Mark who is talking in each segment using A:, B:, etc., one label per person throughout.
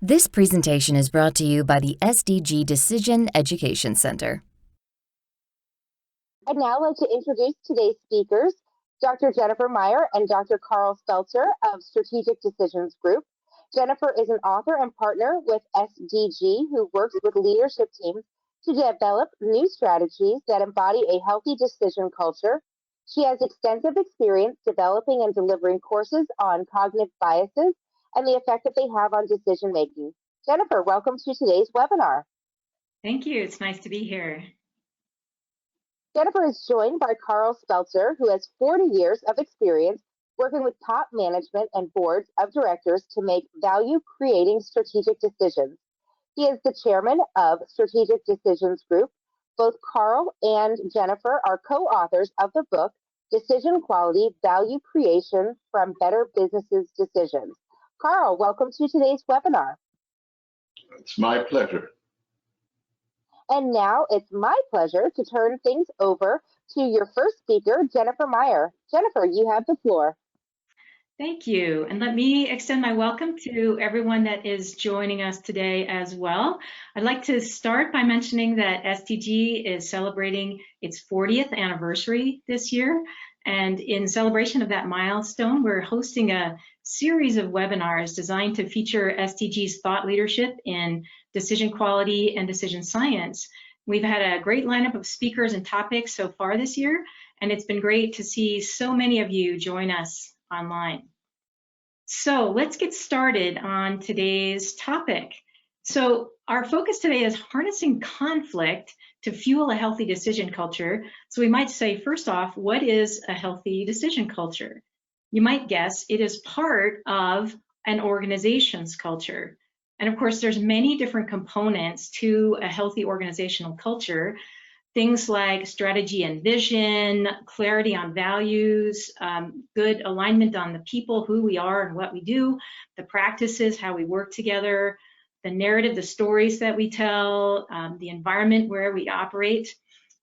A: This presentation is brought to you by the SDG Decision Education Center.
B: I'd now like to introduce today's speakers, Dr. Jennifer Meyer and Dr. Carl Spelter of Strategic Decisions Group. Jennifer is an author and partner with SDG who works with leadership teams to develop new strategies that embody a healthy decision culture. She has extensive experience developing and delivering courses on cognitive biases and the effect that they have on decision making. Jennifer, welcome to today's webinar.
C: Thank you. It's nice to be here.
B: Jennifer is joined by Carl Spelter, who has 40 years of experience working with top management and boards of directors to make value-creating strategic decisions. He is the chairman of Strategic Decisions Group. Both Carl and Jennifer are co-authors of the book, Decision Quality, Value Creation from Better Businesses Decisions. Carl, welcome to today's webinar.
D: It's my pleasure.
B: And now it's my pleasure to turn things over to your first speaker, Jennifer Meyer. Jennifer, you have the floor.
C: Thank you. And let me extend my welcome to everyone that is joining us today as well. I'd like to start by mentioning that SDG is celebrating its 40th anniversary this year. And in celebration of that milestone, we're hosting a series of webinars designed to feature SDG's thought leadership in decision quality and decision science. We've had a great lineup of speakers and topics so far this year, and it's been great to see so many of you join us online. So let's get started on today's topic. So our focus today is harnessing conflict to fuel a healthy decision culture. So we might say, first off, what is a healthy decision culture? You might guess it is part of an organization's culture. And of course, there's many different components to a healthy organizational culture. Things like strategy and vision, clarity on values, good alignment on the people, who we are and what we do, the practices, how we work together, the narrative, the stories that we tell, the environment where we operate.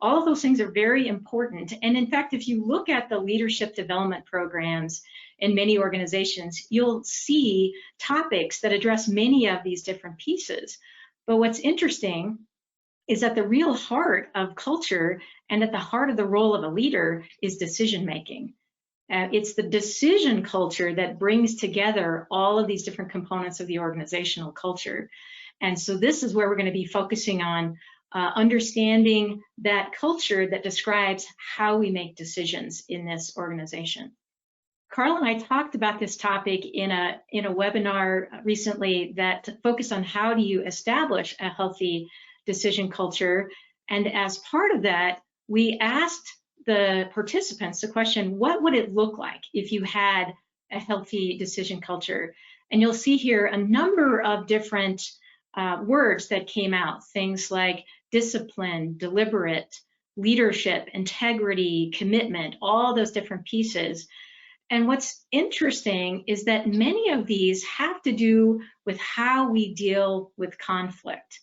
C: All of those things are very important. And in fact, if you look at the leadership development programs in many organizations, you'll see topics that address many of these different pieces. But what's interesting is that the real heart of culture and at the heart of the role of a leader is decision making. It's the decision culture that brings together all of these different components of the organizational culture. And so this is where we're going to be focusing on understanding that culture that describes how we make decisions in this organization. Carl and I talked about this topic in a webinar recently that focused on how do you establish a healthy decision culture. And as part of that, we asked the participants the question, what would it look like if you had a healthy decision culture? And you'll see here a number of different words that came out, things like discipline, deliberate, leadership, integrity, commitment, all those different pieces. And what's interesting is that many of these have to do with how we deal with conflict.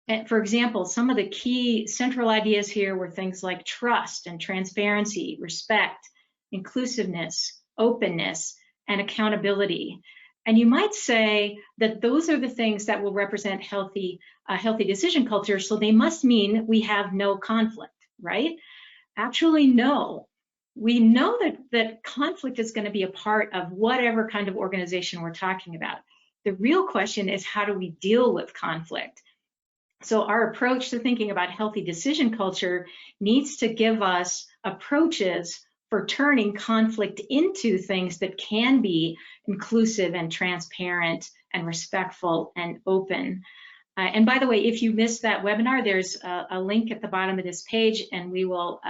C: And for example, some of the key central ideas here were things like trust and transparency, respect, inclusiveness, openness, and accountability. And you might say that those are the things that will represent a healthy decision culture, so they must mean we have no conflict, right? Actually, no. We know that conflict is going to be a part of whatever kind of organization we're talking about. The real question is, how do we deal with conflict? So our approach to thinking about healthy decision culture needs to give us approaches for turning conflict into things that can be inclusive and transparent and respectful and open. And by the way, if you missed that webinar, there's a link at the bottom of this page, and we will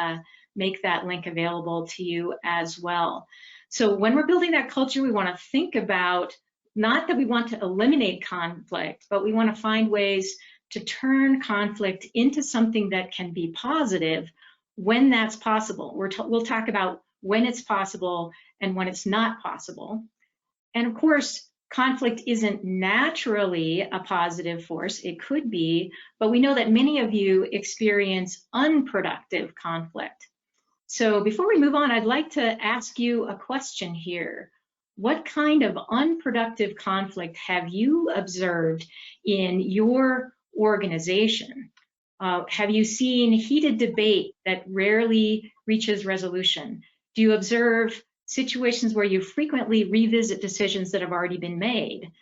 C: make that link available to you as well. So when we're building that culture, we want to think about not that we want to eliminate conflict, but we want to find ways to turn conflict into something that can be positive when that's possible. We'll talk about when it's possible and when it's not possible. And of course, conflict isn't naturally a positive force. It could be, but we know that many of you experience unproductive conflict. So before we move on, I'd like to ask you a question here. what kind of unproductive conflict have you observed in your organization? Have you seen heated debate that rarely reaches resolution? Do you observe situations where you frequently revisit decisions that have already been made?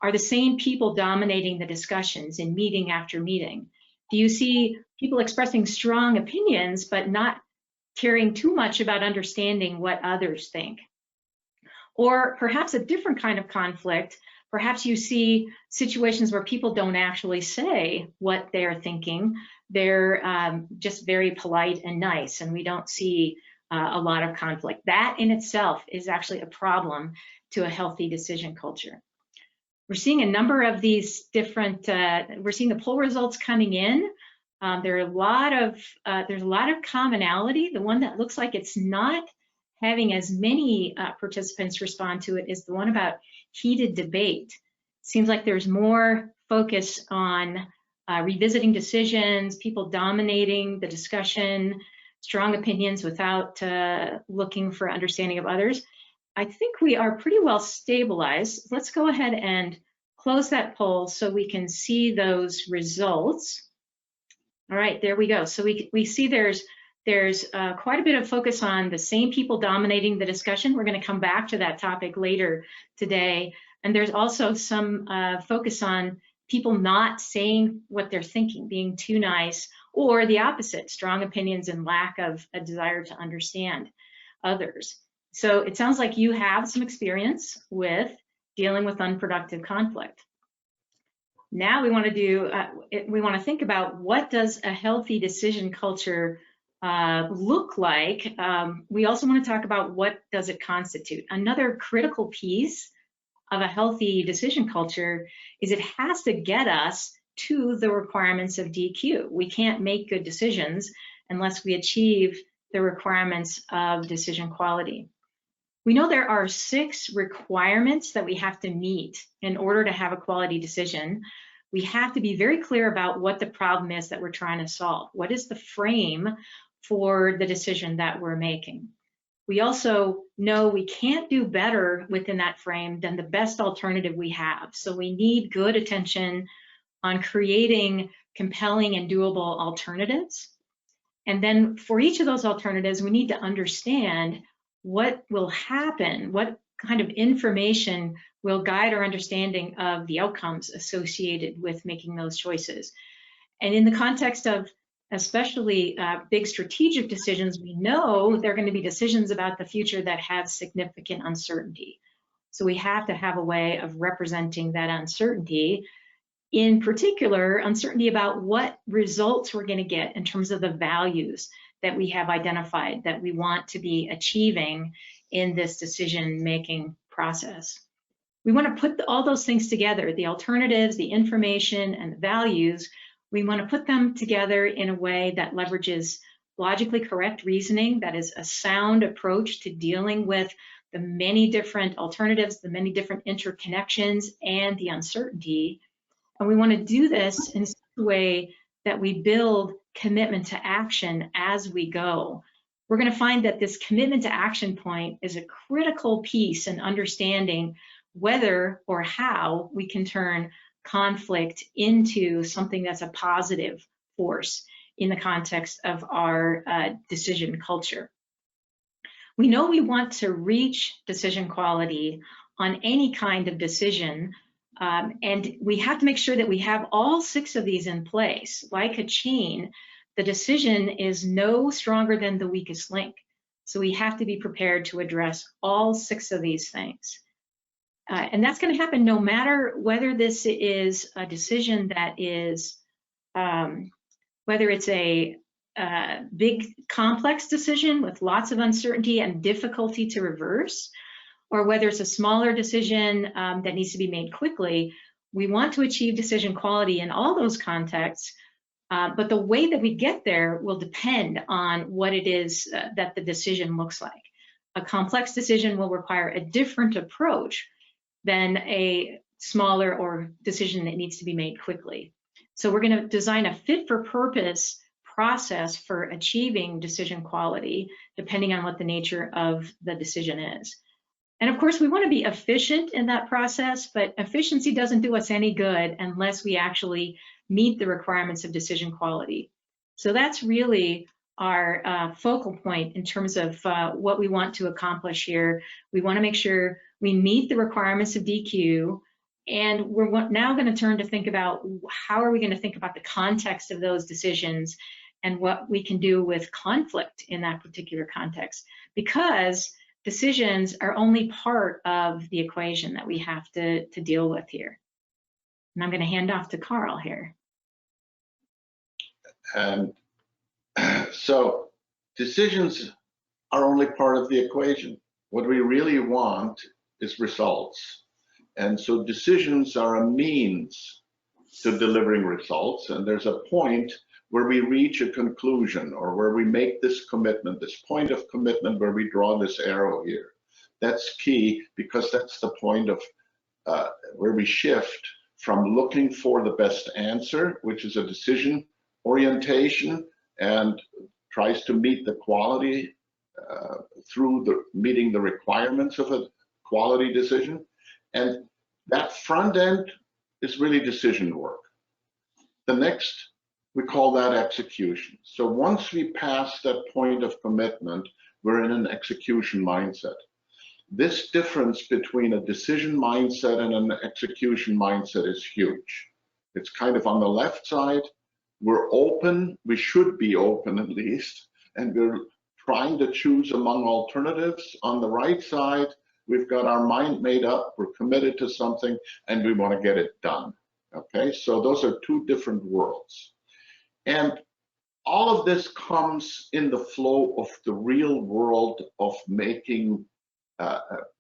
C: Are the same people dominating the discussions in meeting after meeting? Do you see people expressing strong opinions but not caring too much about understanding what others think? Or perhaps a different kind of conflict, perhaps you see situations where people don't actually say what they're thinking. They're just very polite and nice, and we don't see a lot of conflict. That in itself is actually a problem to a healthy decision culture. We're seeing a number of these different, we're seeing the poll results coming in. There's a lot of commonality. The one that looks like it's not having as many participants respond to it is the one about heated debate. Seems like there's more focus on revisiting decisions, people dominating the discussion, strong opinions without looking for understanding of others. I think we are pretty well stabilized. Let's go ahead and close that poll so we can see those results. All right, there we go. So we see there's quite a bit of focus on the same people dominating the discussion. We're going to come back to that topic later today. And there's also some focus on people not saying what they're thinking, being too nice, or the opposite, strong opinions and lack of a desire to understand others. So it sounds like you have some experience with dealing with unproductive conflict. Now we want to think about, what does a healthy decision culture look like? We also want to talk about, what does it constitute? Another critical piece of a healthy decision culture is it has to get us to the requirements of DQ. We can't make good decisions unless we achieve the requirements of decision quality. We know there are 6 requirements that we have to meet in order to have a quality decision. We have to be very clear about what the problem is that we're trying to solve. What is the frame for the decision that we're making? We also know we can't do better within that frame than the best alternative we have. So we need good attention on creating compelling and doable alternatives. And then for each of those alternatives, we need to understand what will happen, what kind of information will guide our understanding of the outcomes associated with making those choices. And in the context of especially big strategic decisions, we know there are going to be decisions about the future that have significant uncertainty. So we have to have a way of representing that uncertainty, in particular, uncertainty about what results we're going to get in terms of the values that we have identified that we want to be achieving in this decision-making process. We want to put all those things together, the alternatives, the information, and the values. We want to put them together in a way that leverages logically correct reasoning, that is a sound approach to dealing with the many different alternatives, the many different interconnections, and the uncertainty. And we want to do this in such a way that we build commitment to action as we go. We're going to find that this commitment to action point is a critical piece in understanding whether or how we can turn conflict into something that's a positive force in the context of our decision culture. We know we want to reach decision quality on any kind of decision, and we have to make sure that we have all 6 of these in place. Like a chain, the decision is no stronger than the weakest link. So we have to be prepared to address all 6 of these things. And that's going to happen no matter whether this is a decision that is, whether it's a big complex decision with lots of uncertainty and difficulty to reverse, or whether it's a smaller decision that needs to be made quickly. We want to achieve decision quality in all those contexts, but the way that we get there will depend on what it is that the decision looks like. A complex decision will require a different approach than a smaller or decision that needs to be made quickly. So we're going to design a fit-for-purpose process for achieving decision quality, depending on what the nature of the decision is. And of course, we want to be efficient in that process, but efficiency doesn't do us any good unless we actually meet the requirements of decision quality. So that's really our focal point in terms of what we want to accomplish here. We want to make sure we meet the requirements of DQ, and we're now going to turn to think about how are we going to think about the context of those decisions and what we can do with conflict in that particular context, because decisions are only part of the equation that we have to deal with here. And I'm going to hand off to Carl here.
D: And so decisions are only part of the equation. What we really want is results. And so decisions are a means to delivering results. And there's a point where we reach a conclusion, or where we make this commitment, this point of commitment where we draw this arrow here. That's key, because that's the point of where we shift from looking for the best answer, which is a decision orientation and tries to meet the quality through meeting the requirements of a quality decision. And that front end is really decision work. The next, we call that execution. So once we pass that point of commitment, we're in an execution mindset. This difference between a decision mindset and an execution mindset is huge. It's kind of on the left side. We're open, we should be open at least, and we're trying to choose among alternatives. On the right side, we've got our mind made up, we're committed to something, and we want to get it done. Okay, so those are two different worlds. And all of this comes in the flow of the real world of making,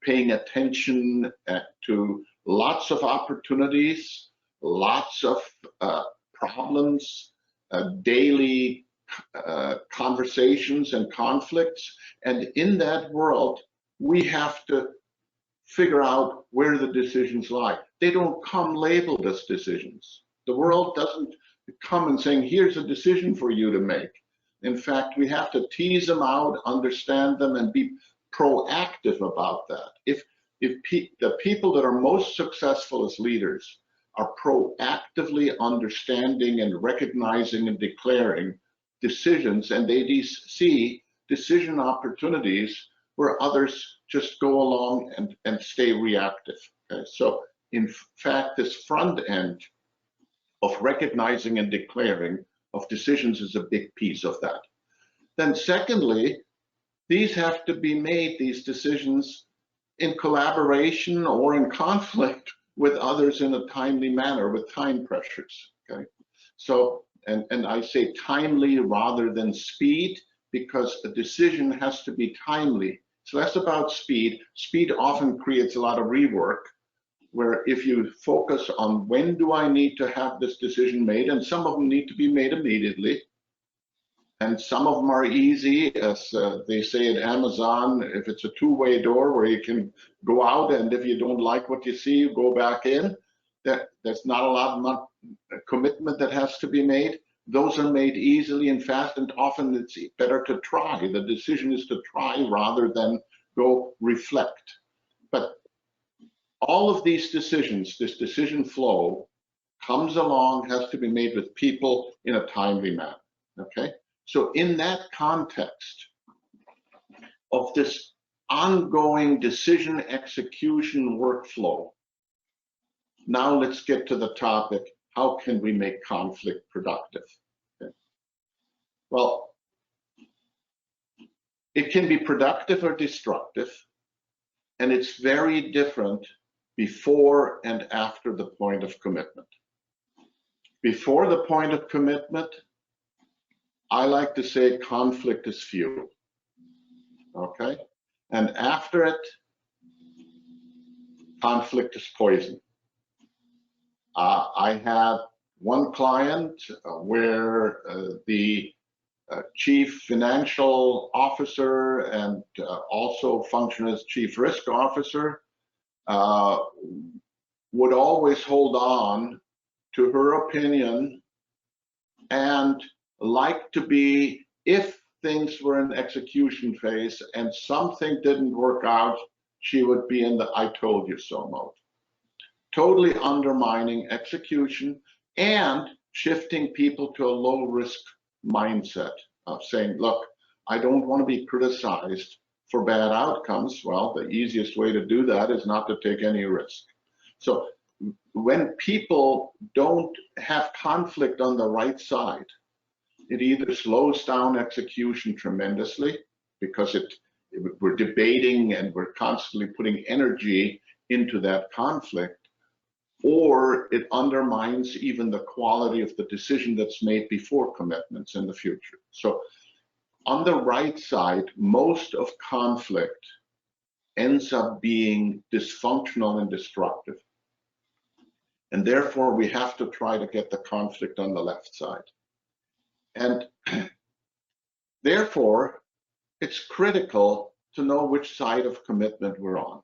D: paying attention to lots of opportunities, lots of problems, daily conversations and conflicts. And in that world, we have to figure out where the decisions lie. They don't come labeled as decisions. The world doesn't come and saying, here's a decision for you to make. In fact, we have to tease them out, understand them, and be proactive about that. If the people that are most successful as leaders are proactively understanding and recognizing and declaring decisions, and they see decision opportunities where others just go along and stay reactive. Okay? So in fact, this front end of recognizing and declaring of decisions is a big piece of that. Then secondly, these have to be made, these decisions, in collaboration or in conflict with others in a timely manner, with time pressures. Okay, so and I say timely rather than speed, because a decision has to be timely. It's less about speed. Speed often creates a lot of rework, where if you focus on when do I need to have this decision made, and some of them need to be made immediately, and some of them are easy, as they say at Amazon, if it's a two-way door where you can go out, and if you don't like what you see, you go back in. There's not a lot of commitment that has to be made. Those are made easily and fast, and often it's better to try. The decision is to try rather than go reflect. But all of these decisions, this decision flow, comes along, has to be made with people in a timely manner. Okay? So in that context of this ongoing decision execution workflow, now let's get to the topic, how can we make conflict productive? Okay. Well, it can be productive or destructive, and it's very different before and after the point of commitment. Before the point of commitment, I like to say conflict is fuel, okay? And after it, conflict is poison. I have one client where the chief financial officer and also function as chief risk officer would always hold on to her opinion and like to be, if things were in execution phase and something didn't work out, she would be in the I told you so mode, totally undermining execution and shifting people to a low risk mindset of saying, look, I don't want to be criticized for bad outcomes. Well, the easiest way to do that is not to take any risk. So when people don't have conflict on the right side, it either slows down execution tremendously because we're debating and we're constantly putting energy into that conflict, or it undermines even the quality of the decision that's made before commitments in the future. So on the right side, most of conflict ends up being dysfunctional and destructive. And therefore, we have to try to get the conflict on the left side. And therefore, it's critical to know which side of commitment we're on.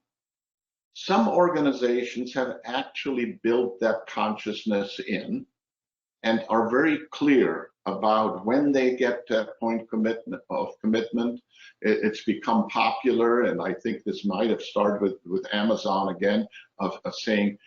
D: Some organizations have actually built that consciousness in and are very clear about when they get to that point of commitment. It's become popular, and I think this might have started with Amazon again, of saying,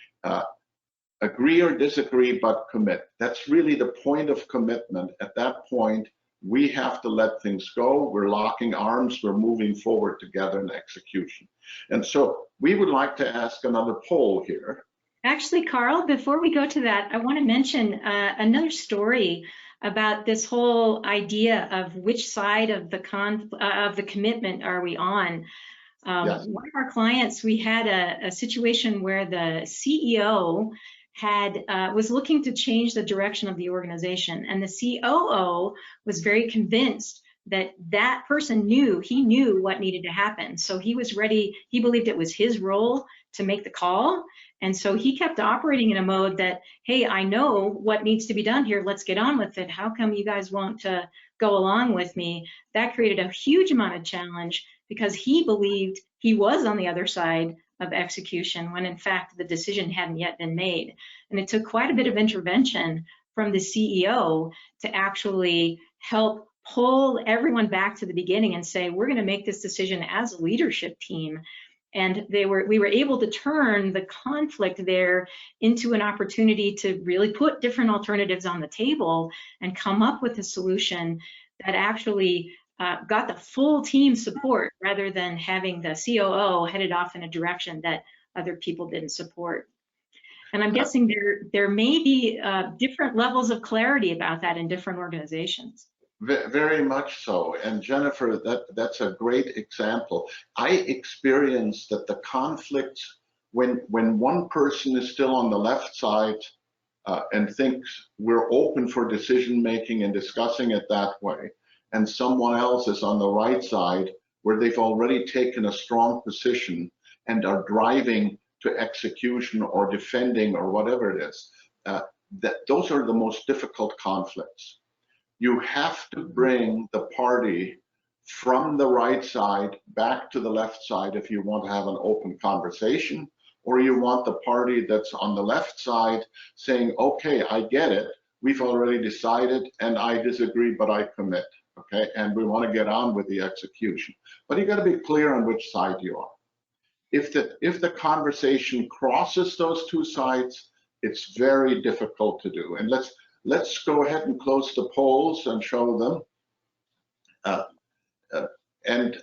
D: agree or disagree, but commit. That's really the point of commitment. At that point, we have to let things go. We're locking arms. We're moving forward together in execution. And so we would like to ask another poll here.
C: Actually, Carl, before we go to that, I want to mention another story about this whole idea of which side of the commitment are we on.
D: Yes.
C: One of our clients, we had a situation where the CEO was looking to change the direction of the organization, and the COO was very convinced that that person knew what needed to happen. So he was ready. He believed it was his role to make the call. And so he kept operating in a mode that, hey, I know what needs to be done here. Let's get on with it. How come you guys won't go along with me? That created a huge amount of challenge because he believed he was on the other side of execution when in fact the decision hadn't yet been made. And it took quite a bit of intervention from the CEO to actually help pull everyone back to the beginning and say, we're going to make this decision as a leadership team. And we were able to turn the conflict there into an opportunity to really put different alternatives on the table and come up with a solution that actually got the full team support rather than having the COO headed off in a direction that other people didn't support. And I'm guessing there may be different levels of clarity about that in different organizations.
D: Very much so. And Jennifer, that's a great example. I experienced that the conflicts, when one person is still on the left side and thinks we're open for decision making and discussing it that way, and someone else is on the right side where they've already taken a strong position and are driving to execution or defending or whatever it is, those are the most difficult conflicts. You have to bring the party from the right side back to the left side if you want to have an open conversation, or you want the party that's on the left side saying, okay, I get it, we've already decided and I disagree, but I commit, okay? And we want to get on with the execution. But you got to be clear on which side you are. If the conversation crosses those two sides, it's very difficult to do. And let's go ahead and close the polls and show them. And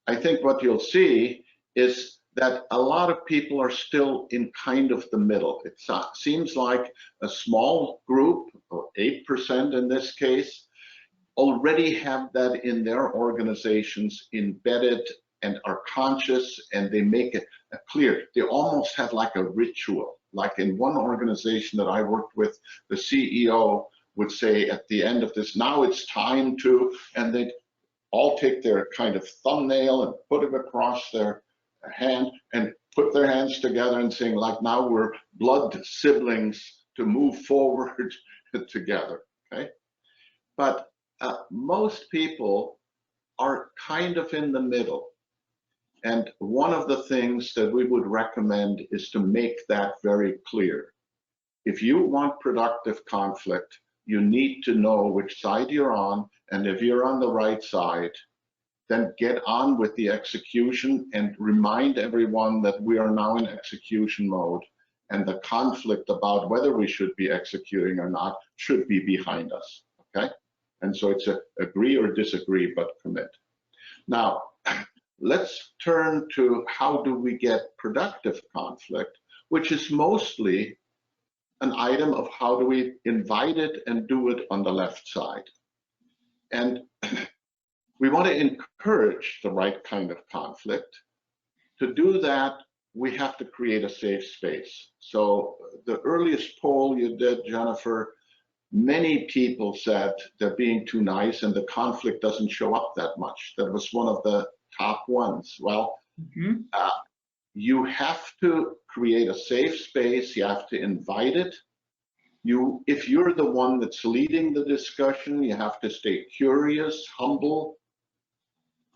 D: I think what you'll see is that a lot of people are still in kind of the middle. It seems like a small group, or 8% in this case, already have that in their organizations embedded and are conscious, and they make it clear. They almost have like a ritual. Like in one organization that I worked with, the CEO would say at the end of this, now it's time to, and they'd all take their kind of thumbnail and put it across their hand and put their hands together and saying, like, now we're blood siblings to move forward together, okay? But most people are kind of in the middle. And one of the things that we would recommend is to make that very clear. If you want productive conflict, you need to know which side you're on, and if you're on the right side, then get on with the execution and remind everyone that we are now in execution mode, and the conflict about whether we should be executing or not should be behind us, okay? And so it's a agree or disagree, but commit. Now, let's turn to how do we get productive conflict, which is mostly an item of how do we invite it and do it on the left side. And we want to encourage the right kind of conflict. To do that, we have to create a safe space. So the earliest poll you did, Jennifer, many people said they're being too nice and the conflict doesn't show up that much. That was one of the top ones. Well, you have to create a safe space. You have to invite it. If you're the one that's leading the discussion, you have to stay curious, humble,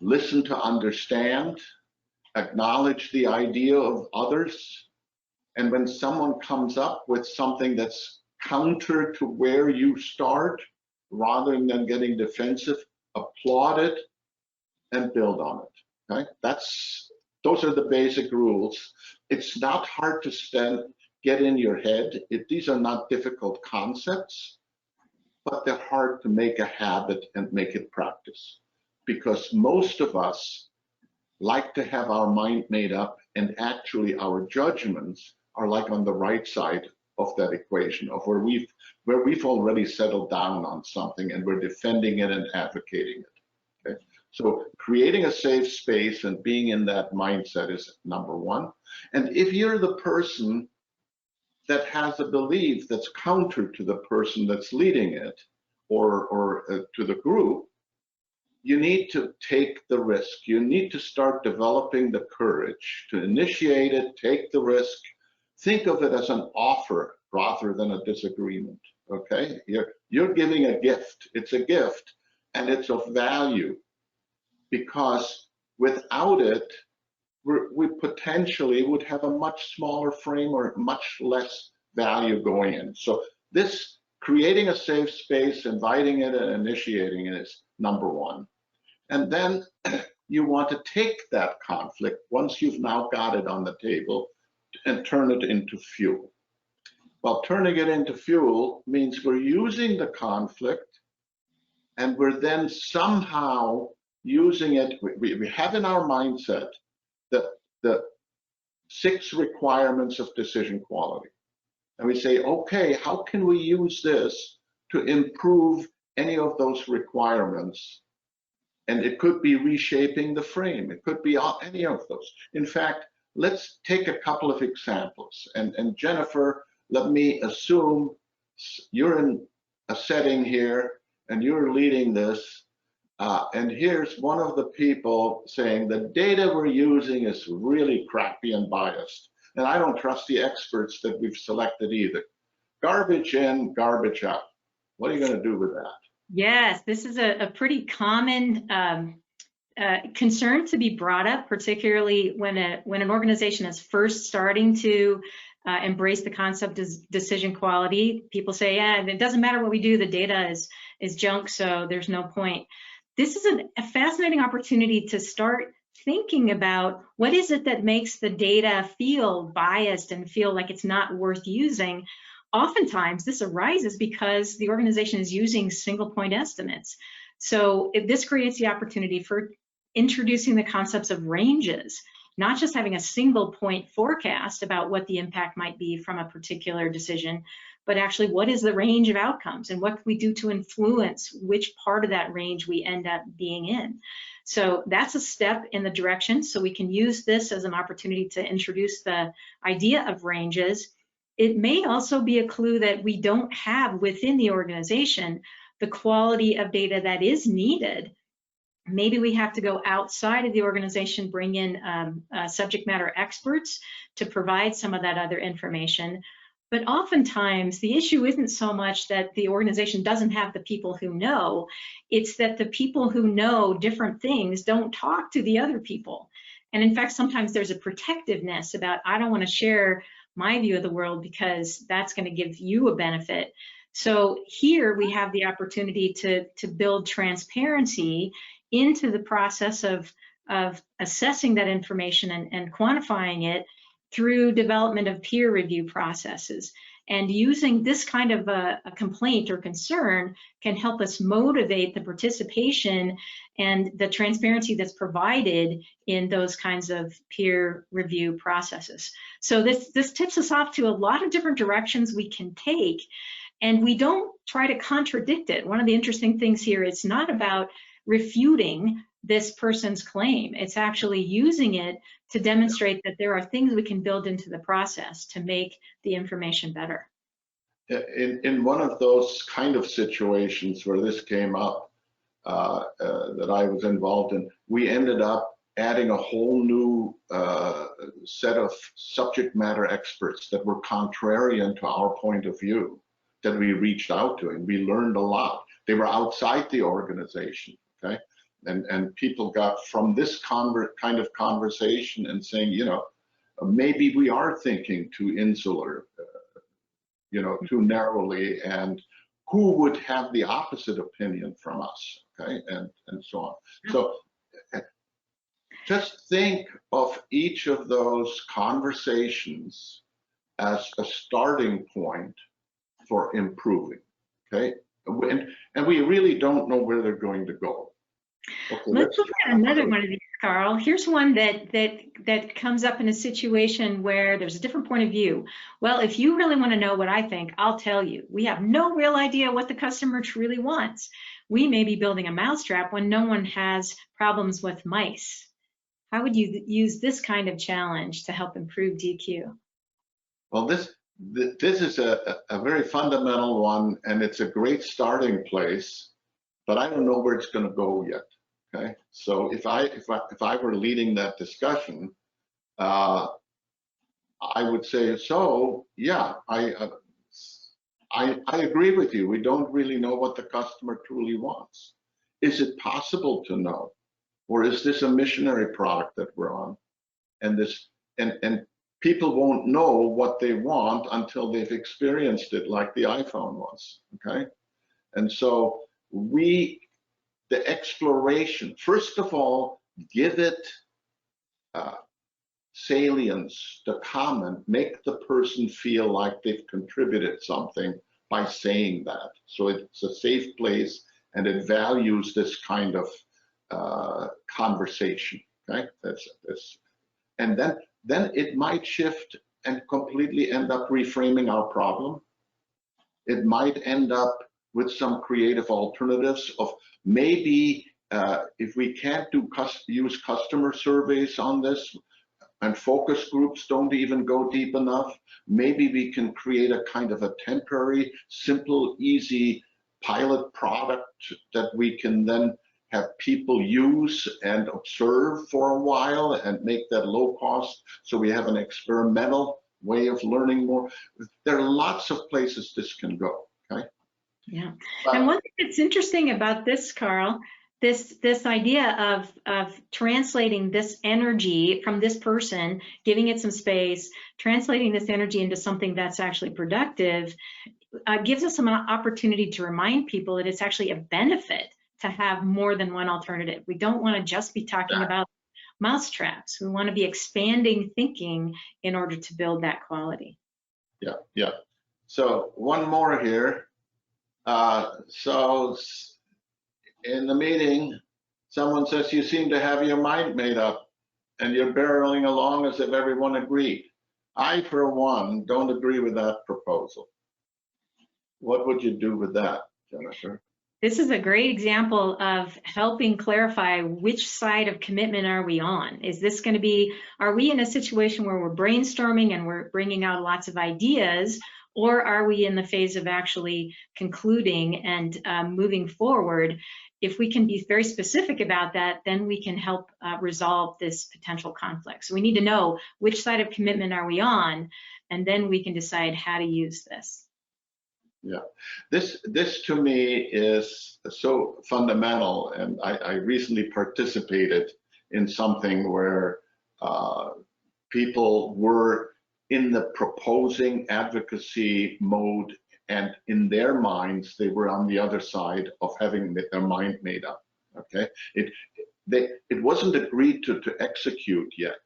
D: listen to understand, acknowledge the idea of others. And when someone comes up with something that's counter to where you start, rather than getting defensive, applaud it and build on it. Okay, those are the basic rules. It's not hard to get in your head. These are not difficult concepts, but they're hard to make a habit and make it practice, because most of us like to have our mind made up, and actually our judgments are like on the right side of that equation, of where we've already settled down on something and we're defending it and advocating it. Okay? So creating a safe space and being in that mindset is number one. And if you're the person that has a belief that's counter to the person that's leading it, or to the group, you need to take the risk. You need to start developing the courage to initiate it, take the risk. Think of it as an offer rather than a disagreement, okay? You're giving a gift. It's a gift, and it's of value, because without it, we potentially would have a much smaller frame or much less value going in. So this, creating a safe space, inviting it and initiating it, is number one. And then you want to take that conflict, once you've now got it on the table, and turn it into fuel. Well, turning it into fuel means we're using the conflict and we're then somehow using it. We have in our mindset the 6 requirements of decision quality. And we say, okay, how can we use this to improve any of those requirements? And it could be reshaping the frame. It could be any of those. In fact, let's take a couple of examples. And Jennifer, let me assume you're in a setting here and you're leading this. And here's one of the people saying the data we're using is really crappy and biased. And I don't trust the experts that we've selected either. Garbage in, garbage out. What are you going to do with that?
C: Yes, this is a pretty common concern to be brought up, particularly when an organization is first starting to embrace the concept of decision quality. People say, yeah, it doesn't matter what we do, the data is junk, so there's no point. This is a fascinating opportunity to start thinking about what is it that makes the data feel biased and feel like it's not worth using. Oftentimes, this arises because the organization is using single point estimates. So this creates the opportunity for introducing the concepts of ranges, not just having a single point forecast about what the impact might be from a particular decision, but actually what is the range of outcomes and what can we do to influence which part of that range we end up being in. So that's a step in the direction. So we can use this as an opportunity to introduce the idea of ranges. It may also be a clue that we don't have within the organization the quality of data that is needed. Maybe we have to go outside of the organization, bring in subject matter experts to provide some of that other information. But oftentimes the issue isn't so much that the organization doesn't have the people who know, it's that the people who know different things don't talk to the other people. And in fact, sometimes there's a protectiveness about, I don't want to share my view of the world because that's going to give you a benefit. So here we have the opportunity to build transparency into the process of assessing that information and quantifying it through development of peer review processes. And using this kind of a complaint or concern can help us motivate the participation and the transparency that's provided in those kinds of peer review processes. So this tips us off to a lot of different directions we can take, and we don't try to contradict it. One of the interesting things here, it's not about refuting this person's claim. It's actually using it to demonstrate that there are things we can build into the process to make the information better.
D: In one of those kind of situations where this came up that I was involved in, we ended up adding a whole new set of subject matter experts that were contrarian to our point of view that we reached out to, and we learned a lot. They were outside the organization, okay? And people got from this kind of conversation and saying, you know, maybe we are thinking too insular, you know, too narrowly, and who would have the opposite opinion from us, okay, and so on. So just think of each of those conversations as a starting point for improving, okay? And we really don't know where they're going to go. Okay,
C: let's look at another one of these, Carl. Here's one that comes up in a situation where there's a different point of view. Well, if you really want to know what I think, I'll tell you. We have no real idea what the customer truly wants. We may be building a mousetrap when no one has problems with mice. How would you use this kind of challenge to help improve DQ?
D: Well, this is a very fundamental one, and it's a great starting place, but I don't know where it's going to go yet. Okay, so if I were leading that discussion, I would say, so yeah, I agree with you. We don't really know what the customer truly wants. Is it possible to know, or is this a missionary product that we're on, and people won't know what they want until they've experienced it, like the iPhone was. Okay, and so the exploration, first of all, give it salience, the comment, make the person feel like they've contributed something by saying that. So it's a safe place and it values this kind of conversation, okay? And then it might shift and completely end up reframing our problem. It might end up with some creative alternatives of maybe if we can't use customer surveys on this, and focus groups don't even go deep enough, maybe we can create a kind of a temporary, simple, easy pilot product that we can then have people use and observe for a while and make that low cost, so we have an experimental way of learning more. There are lots of places this can go, okay?
C: Yeah, and one thing that's interesting about this, Carl, this idea of translating this energy from this person, giving it some space, translating this energy into something that's actually productive, gives us some opportunity to remind people that it's actually a benefit to have more than one alternative. We don't want to just be talking about mousetraps. We want to be expanding thinking in order to build that quality.
D: Yeah. So one more here. So in the meeting, someone says, you seem to have your mind made up and you're barreling along as if everyone agreed. I, for one, don't agree with that proposal. What would you do with that, Jennifer?
C: This is a great example of helping clarify which side of commitment are we on. Is this going to be, are we in a situation where we're brainstorming and we're bringing out lots of ideas, or are we in the phase of actually concluding and moving forward? If we can be very specific about that, then we can help resolve this potential conflict. So we need to know which side of commitment are we on, and then we can decide how to use this.
D: Yeah, this to me is so fundamental, and I recently participated in something where people were in the proposing advocacy mode, and in their minds they were on the other side of having their mind made up. Okay, it wasn't agreed to execute yet,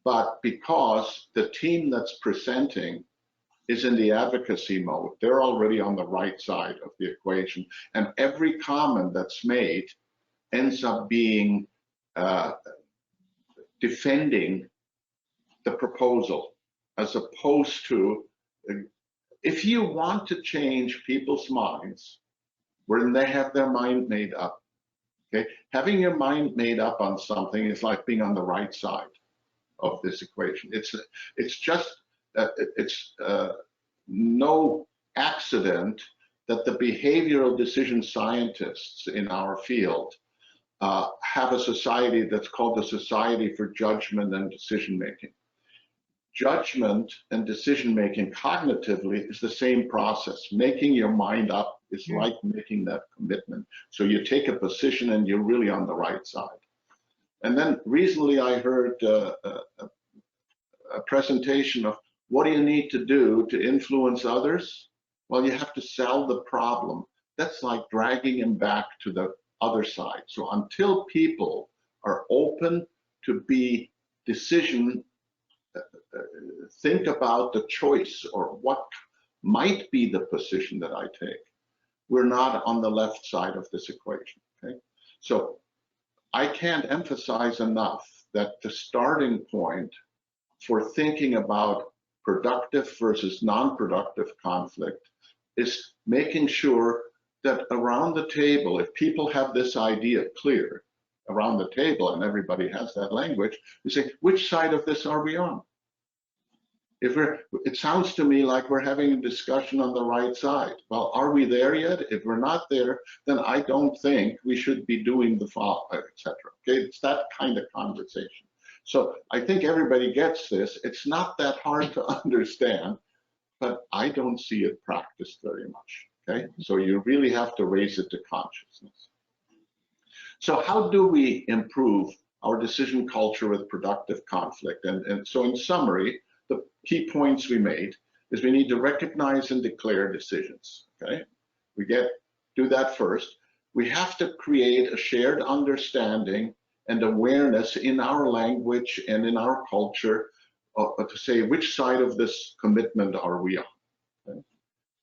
D: but because the team that's presenting is in the advocacy mode, they're already on the right side of the equation, and every comment that's made ends up being defending the proposal, as opposed to, if you want to change people's minds when they have their mind made up, okay, having your mind made up on something is like being on the right side of this equation. It's just no accident that the behavioral decision scientists in our field have a society that's called the Society for Judgment and Decision Making. Judgment and decision making cognitively is the same process. Making your mind up is like making that commitment. So you take a position and you're really on the right side. And then recently I heard a presentation of what do you need to do to influence others? Well, you have to sell the problem. That's like dragging them back to the other side. So until people are open to be think about the choice or what might be the position that I take, we're not on the left side of this equation. Okay, so I can't emphasize enough that the starting point for thinking about productive versus non-productive conflict is making sure that around the table, if people have this idea clear around the table and everybody has that language, you say, which side of this are we on? It sounds to me like we're having a discussion on the right side. Well, are we there yet? If we're not there, then I don't think we should be doing the follow, etc. Okay, it's that kind of conversation. So I think everybody gets this. It's not that hard to understand, but I don't see it practiced very much. Okay, so you really have to raise it to consciousness. So how do we improve our decision culture with productive conflict? And so in summary, the key points we made is we need to recognize and declare decisions. Okay, we do that first. We have to create a shared understanding and awareness in our language and in our culture to say which side of this commitment are we on. Okay?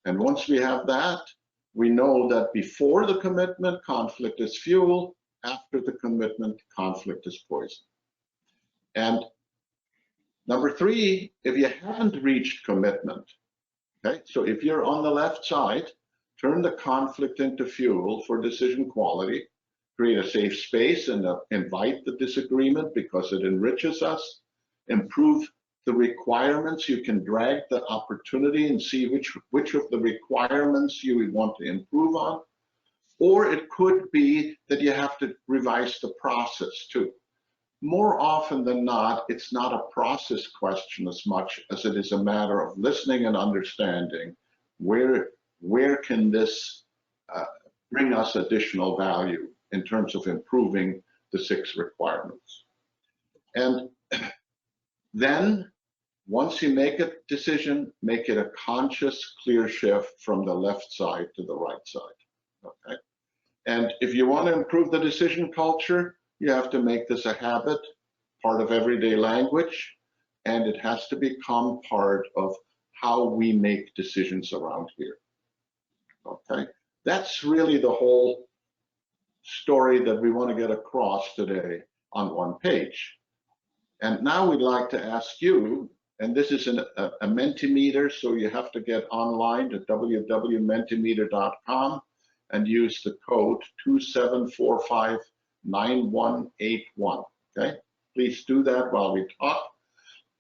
D: And once we have that, we know that before the commitment, conflict is fuel. After the commitment, conflict is poison. And number three, if you haven't reached commitment, okay, so if you're on the left side, turn the conflict into fuel for decision quality, create a safe space and invite the disagreement because it enriches us, improve the requirements. You can drag the opportunity and see which of the requirements you want to improve on. Or it could be that you have to revise the process too. More often than not, it's not a process question as much as it is a matter of listening and understanding where can this bring us additional value in terms of improving the 6 requirements. And then once you make a decision, make it a conscious, clear shift from the left side to the right side. Okay. And if you want to improve the decision culture, you have to make this a habit, part of everyday language, and it has to become part of how we make decisions around here. Okay, that's really the whole story that we want to get across today on one page. And now we'd like to ask you, and this is a Mentimeter, so you have to get online at www.mentimeter.com and use the code 27459181. Okay, please do that while we talk.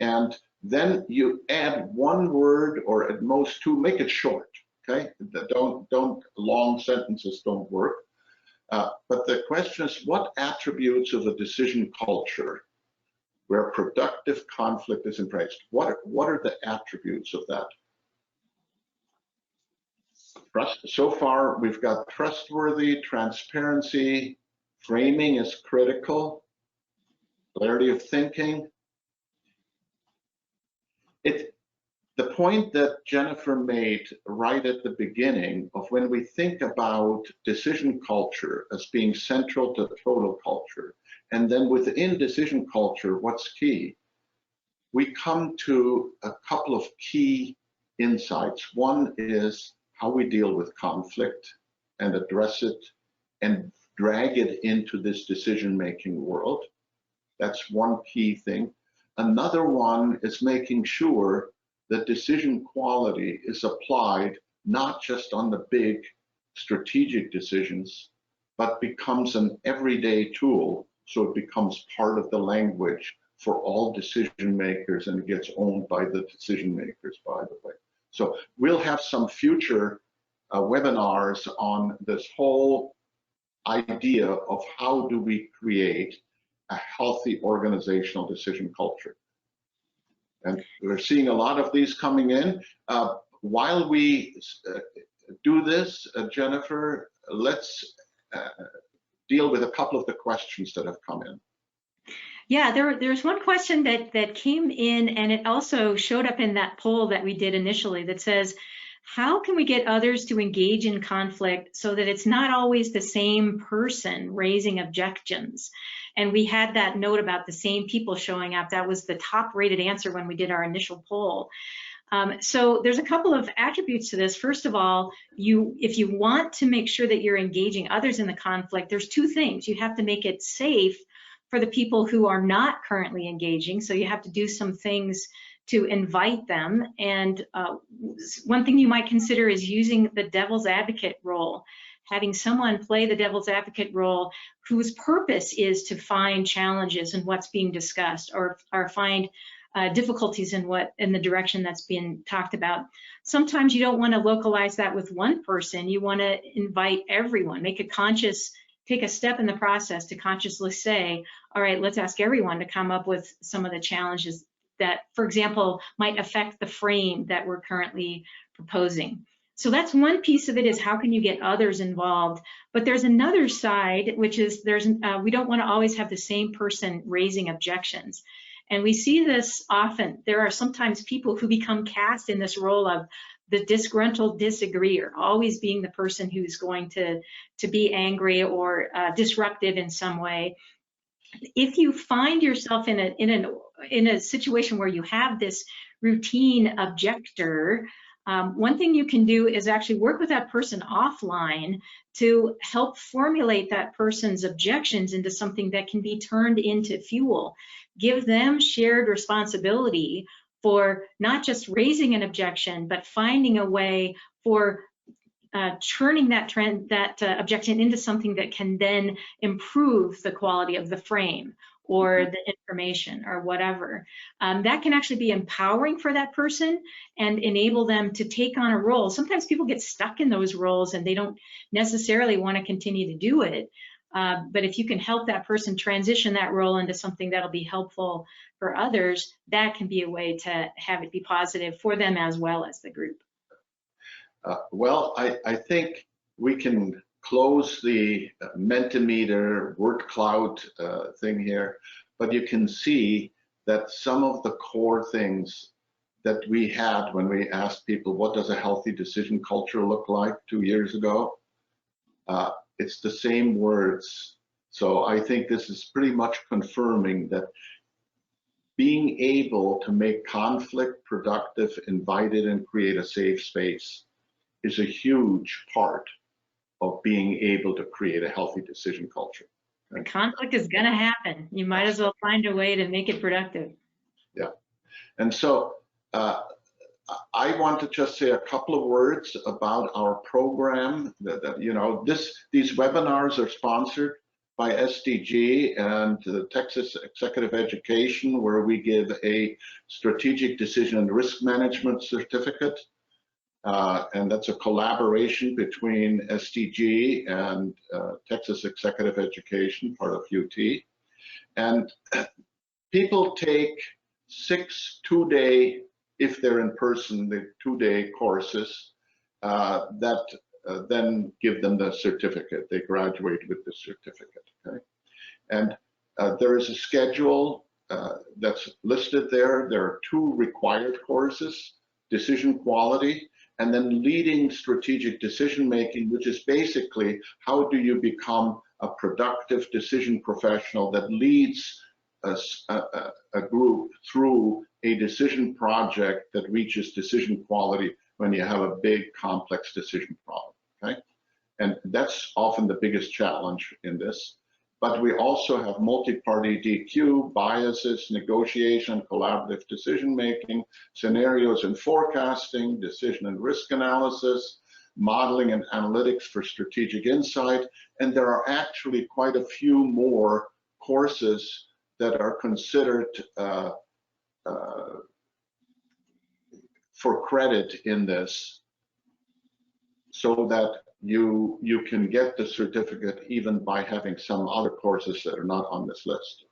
D: And then you add 1 word or at most 2, make it short. Okay, don't long sentences don't work. But the question is, what attributes of a decision culture where productive conflict is embraced? What are the attributes of that? So far, we've got trustworthy, transparency, framing is critical, clarity of thinking. The the point that Jennifer made right at the beginning of when we think about decision culture as being central to total culture, and then within decision culture, what's key? We come to a couple of key insights. One is how we deal with conflict and address it and drag it into this decision-making world. That's one key thing. Another one is making sure that decision quality is applied not just on the big strategic decisions, but becomes an everyday tool, so it becomes part of the language for all decision makers and gets owned by the decision makers, by the way. So we'll have some future webinars on this whole idea of how do we create a healthy organizational decision culture. And we're seeing a lot of these coming in. While we do this, Jennifer, let's deal with a couple of the questions that have come in.
C: Yeah, there's one question that came in, and it also showed up in that poll that we did initially that says, how can we get others to engage in conflict so that it's not always the same person raising objections? And we had that note about the same people showing up. That was the top rated answer when we did our initial poll. So there's a couple of attributes to this. First of all, if you want to make sure that you're engaging others in the conflict, there's two things. You have to make it safe for the people who are not currently engaging. So you have to do some things to invite them. And one thing you might consider is using the devil's advocate role, having someone play the devil's advocate role whose purpose is to find challenges in what's being discussed, or find difficulties in the direction that's being talked about. Sometimes you don't want to localize that with one person. You want to invite everyone, take a step in the process to consciously say, all right, let's ask everyone to come up with some of the challenges that, for example, might affect the frame that we're currently proposing. So that's one piece of it, is how can you get others involved? But there's another side, which is we don't want to always have the same person raising objections. And we see this often. There are sometimes people who become cast in this role of the disgruntled disagreeer, always being the person who's going to be angry or disruptive in some way. If you find yourself in a situation where you have this routine objector, one thing you can do is actually work with that person offline to help formulate that person's objections into something that can be turned into fuel. Give them shared responsibility for not just raising an objection, but finding a way for turning that objection into something that can then improve the quality of the frame or the information or whatever. That can actually be empowering for that person and enable them to take on a role. Sometimes people get stuck in those roles and they don't necessarily want to continue to do it. But if you can help that person transition that role into something that'll be helpful for others, that can be a way to have it be positive for them as well as the group.
D: Well, I think we can close the Mentimeter word cloud thing here, but you can see that some of the core things that we had when we asked people, what does a healthy decision culture look like 2 years ago? It's the same words. So I think this is pretty much confirming that being able to make conflict productive, invited, and create a safe space is a huge part of being able to create a healthy decision culture.
C: The conflict is going to happen. You might as well find a way to make it productive.
D: Yeah. And so I want to just say a couple of words about our program. These webinars are sponsored by SDG and the Texas Executive Education, where we give a strategic decision and risk management certificate. And that's a collaboration between SDG and Texas Executive Education, part of UT. And people take 6 2-day, if they're in person, the 2-day courses that then give them the certificate. They graduate with the certificate, okay? And there is a schedule that's listed there. There are 2 required courses decision quality, and then leading strategic decision making, which is basically how do you become a productive decision professional that leads a group through a decision project that reaches decision quality when you have a big complex decision problem, okay? And that's often the biggest challenge in this. But we also have multi-party DQ, biases, negotiation, collaborative decision-making, scenarios and forecasting, decision and risk analysis, modeling and analytics for strategic insight. And there are actually quite a few more courses that are considered for credit in this, so that you can get the certificate even by having some other courses that are not on this list.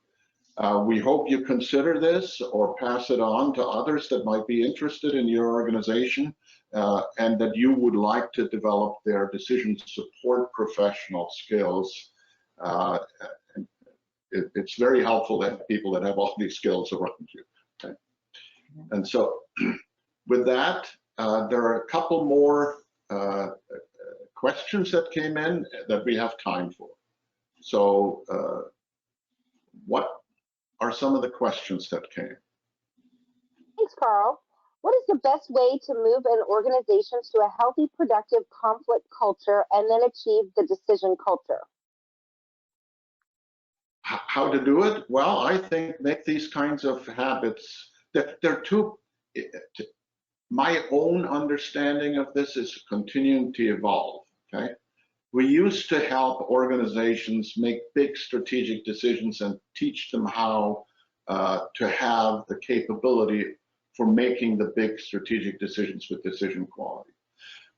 D: We hope you consider this or pass it on to others that might be interested in your organization, and that you would like to develop their decision support professional skills. It's very helpful to have people that have all these skills around you. Okay? And so with that, there are a couple more questions that came in that we have time for. So what are some of the questions that came?
B: Thanks, Carl. What is the best way to move an organization to a healthy, productive conflict culture and then achieve the decision culture?
D: How to do it? Well, I think make these kinds of habits, they're too, my own understanding of this is continuing to evolve, okay? We used to help organizations make big strategic decisions and teach them how to have the capability for making the big strategic decisions with decision quality.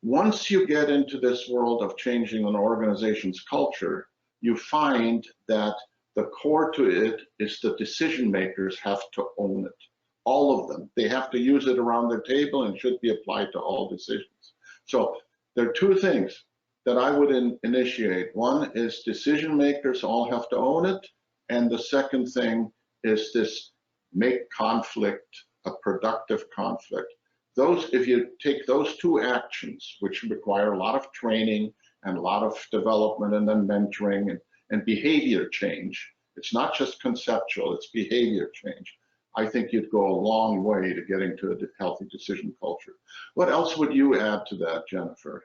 D: Once you get into this world of changing an organization's culture, you find that the core to it is the decision makers have to own it. All of them. They have to use it around their table and should be applied to all decisions. So there are two things that I would initiate. One is decision makers all have to own it. And the second thing is this: make conflict a productive conflict. If you take those two actions, which require a lot of training and a lot of development and then mentoring and behavior change, it's not just conceptual, it's behavior change. I think you'd go a long way to getting to a healthy decision culture. What else would you add to that, Jennifer?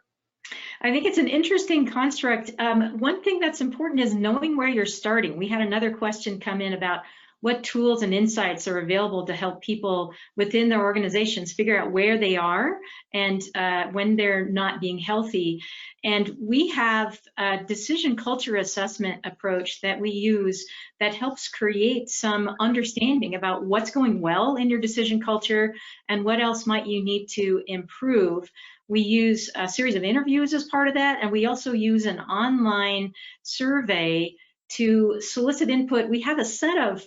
C: I think it's an interesting construct. One thing that's important is knowing where you're starting. We had another question come in about what tools and insights are available to help people within their organizations figure out where they are and when they're not being healthy. And we have a decision culture assessment approach that we use that helps create some understanding about what's going well in your decision culture and what else might you need to improve. We use a series of interviews as part of that, and we also use an online survey to solicit input. We have a set of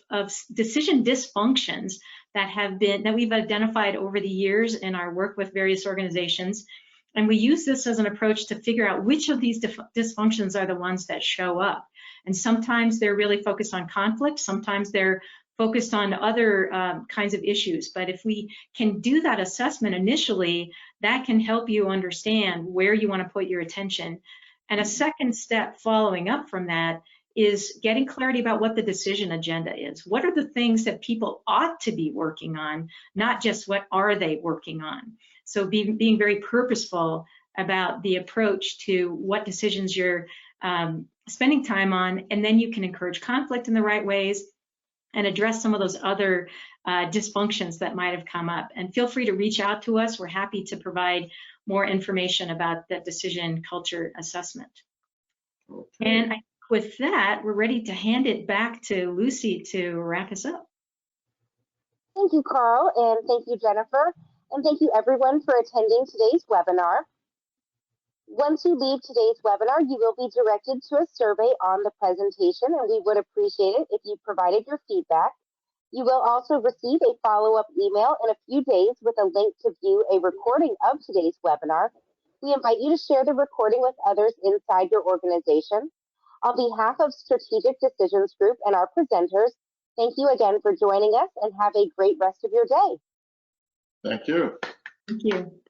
C: decision dysfunctions that we've identified over the years in our work with various organizations. And we use this as an approach to figure out which of these dysfunctions are the ones that show up. And sometimes they're really focused on conflict, sometimes they're focused on other kinds of issues. But if we can do that assessment initially, that can help you understand where you want to put your attention. And a second step following up from that is getting clarity about what the decision agenda is. What are the things that people ought to be working on, not just what are they working on? So being very purposeful about the approach to what decisions you're spending time on, and then you can encourage conflict in the right ways and address some of those other dysfunctions that might have come up. And feel free to reach out to us. We're happy to provide more information about that decision culture assessment. Okay. And with that, we're ready to hand it back to Lucy to wrap us up.
B: Thank you, Carl, and thank you, Jennifer, and thank you everyone for attending today's webinar. Once you leave today's webinar, you will be directed to a survey on the presentation, and we would appreciate it if you provided your feedback. You will also receive a follow-up email in a few days with a link to view a recording of today's webinar. We invite you to share the recording with others inside your organization. On behalf of Strategic Decisions Group and our presenters, thank you again for joining us and have a great rest of your day.
D: Thank you.
C: Thank you.